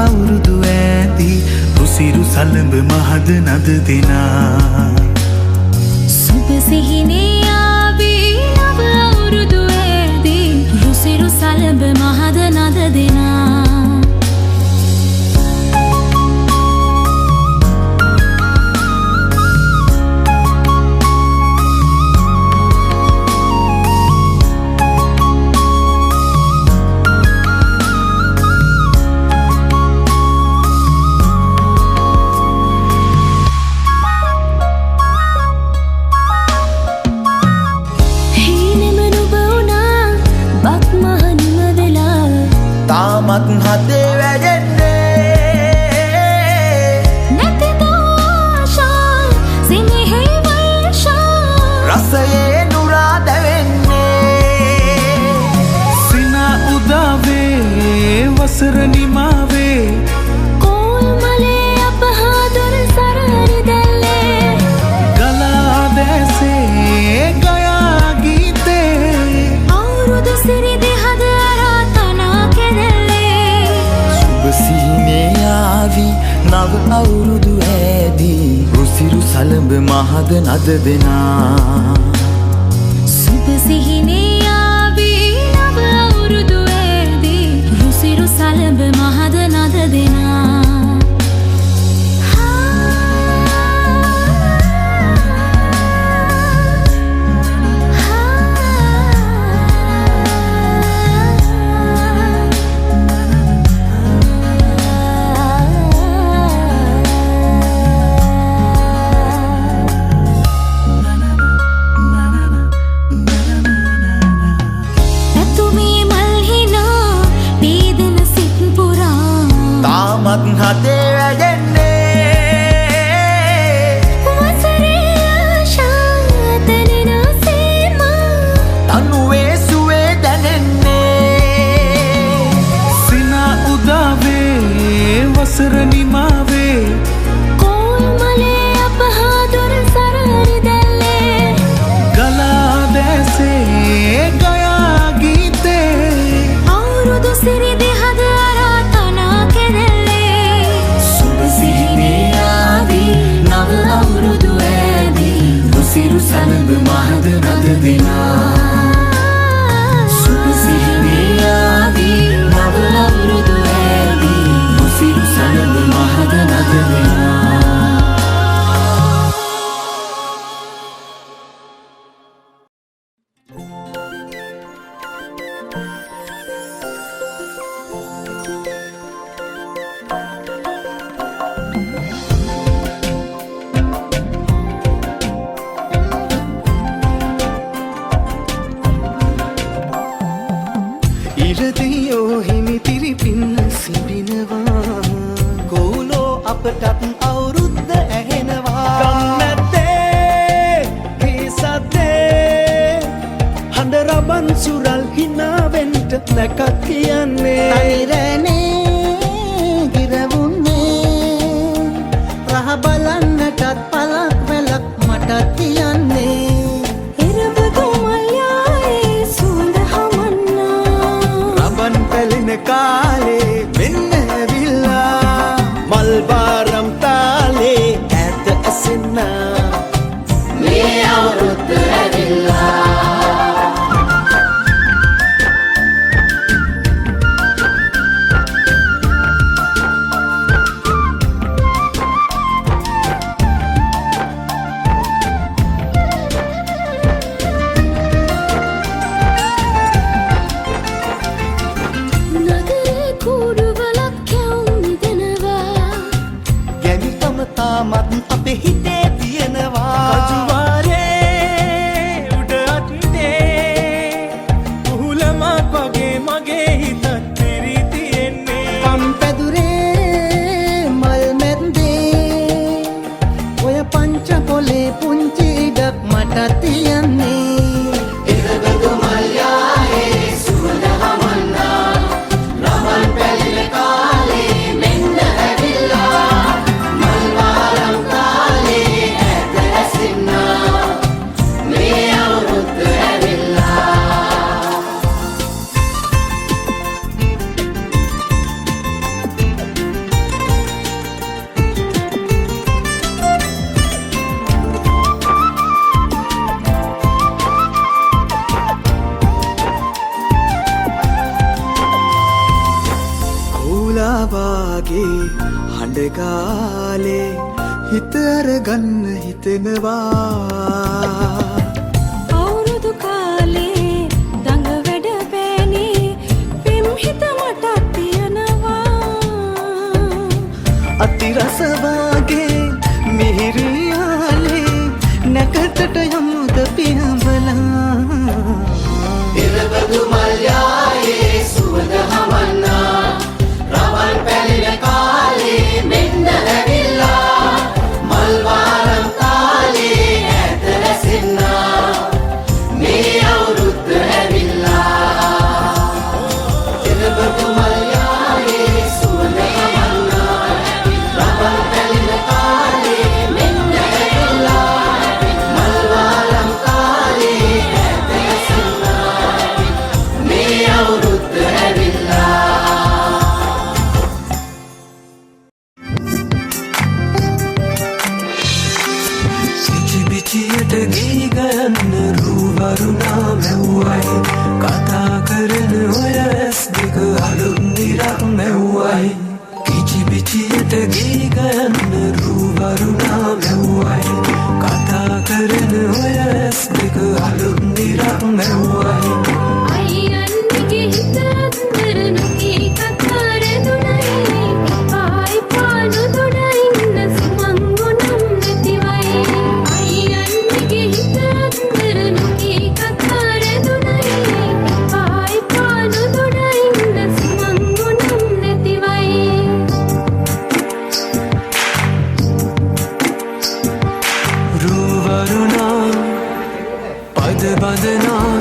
අවුරුදු ඇති උසිරු සලඹ මහද නද දෙනා සුබ සිහිනේ ආවේ නව අවුරුදු ඇති උසිරු සලඹ මහද නද දෙනා මත් හදේ වැජෙන්නේ නැතිද ආශා සිනහේ වර්ෂා රසයේ නුරා දැවෙන්නේ සිනා උදාවේ වසර නිමාවේ කෝල්මලේ අපහාදුර සරහරි දැල්ලේ ගලා දැසේ ගයා ගීතේ අවුරුදු සිරි දෙහද නව අවුරුදු ඇදී රුසිරු සලඹ මහද නද දෙනා සුබ සිහිනේ ආවේ නව අවුරුදු ඇදී රුසිරු සලඹ මහද නද දෙනා මත් හදේ වැජෙන්නේ වසරේ ආශා තනෙන සීමා තනුවේ සුවේ දැනෙන්නේ සිනා උදාවේ වසර නිමාවේ කෝල්මලේ අපහාදුර සරහරි දැල්ලේ ගලා දැසේ ගයා ගීතේ අවුරුදු සිරි දෙහද අවුරුදු ඇදී රුසිරු සලඹ මහද නද දෙනා සුබ සිහිනේ ආදී නව අවුරුදු ඇදී රුසිරු සලඹ මහද නද දෙනා ඉරදියෝ හිමිතිරි පින්න සිඹිනවා කෝලෝ අපටත් අවුරුද්ද ඇහෙනවා කම්මැත්තේ හිසතේ හඬ රබන් සුරල් හිනාවෙන්ට නැකත් කියන්නේ තනිරනේ ගිරවුන්නේ රහ බලන්නටත් පලක් වෙලක් මටත් කියන්නේ කාලේ වෙන්න ඇවිල්ලා මල් බාරම් තාලේ ඇත ඇසෙන්නා මේ අවුරුද්ද ඇවිල්ලා කාලේ හිත අරගන්න හිතෙනවා අවුරුදු කාලේ දඟ වැඩ පෑනේ පෙම් හිත මටත් තියනවා අතිරස වාගේ මිහිරියාලේ නැකතට යමුද පියඹලා ඉරබදු මල්යායේ සුවඳ හමන්නා රවන් පැලින කාලේ මෙන්න ඇවිල්ලා මල් වාරම් කාලේ ඈත රැසෙන්නා මේ අවුරුද්ද ඇවිල්ලා ඉරබදු මල්යායේ සුවඳ හමන්නා රවන් පැලින කාලේ මෙන්න ඇවිල්ලා මල් වාරම් කාලේ ඈත රැසෙන්නා මේ අවුරුද්ද ඇවිල්ලා සිචිබිචියට ගී ගයන්න රූවරුණා මැව්වයි කතා කරන ඔය ඇස් දෙක අලුත් නිරක් මැව්වයි කිචිබිචියට ගී ගයන්න රූවරුණා මැව්වයි කතා කරන ඔය ඇස් දෙක අලුත් නිරක් මැව්වයි අයියන්ගේ හිත අතර නොකී කතා රැඳුණයි පායි පානු දොඩ ඉන්න සුමංගුණම් නැතිවයි අයියන්ගේ හිත අතර නොකී කතා රැඳුණයි පායි පානු දොඩ ඉන්න සුමංගුණම් නැතිවයි රූවරුණා පද බඳනා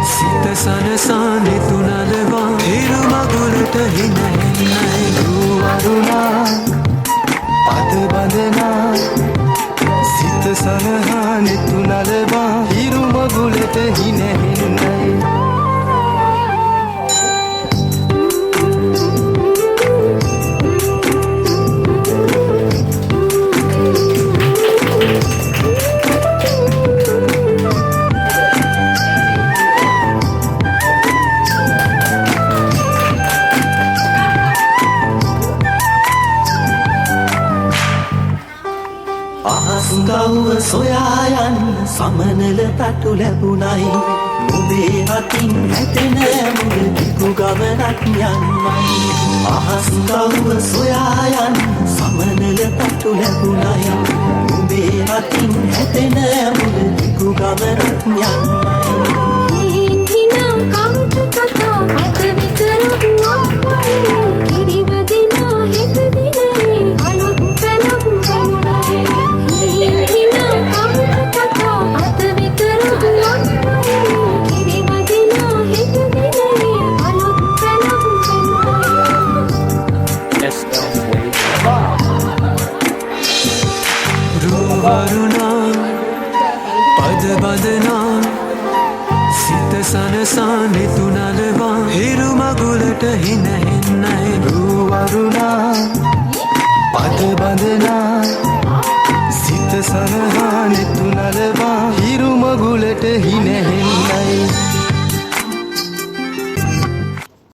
සිත සනසා නිතුනලවා හිරු මගුලට හිනහෙන්නයි රූවරුණා පද බඳනා සිත සනහා නිතුනලවා හිරු මගුලට හිනහෙන්නයි අහස්ගව්ව සොයා යන්න සමනල තටු ලැබුණයි නුඹේ අතින් හැතෙන මුල දිගු ගමනක් යන්නයි අහස්ගව්ව සොයා යන්න සමනල තටු ලැබුණයි නුඹේ අතින් හැතෙන මුල දිගු ගමනක් යන්නයි හිනම් කවුතු කතා අත විතරක් නොවයි කිරිවදිනා හිත දිනේ අලුත් පැලක් වුණයි හිනම් කවුතු කතා අත විතරක් නොවයි කිරිවදිනා හිත දිනේ අලුත් පැලක් වුණයි රූවරුණා පද බඳනා සිත සනසා නිතුනලවා හිරු මගුලට හිනහෙන්නයි රූවරුණා පද බඳනා සිත සනහා නිතුනලවා හිරු මගුලට හිනහෙන්නයි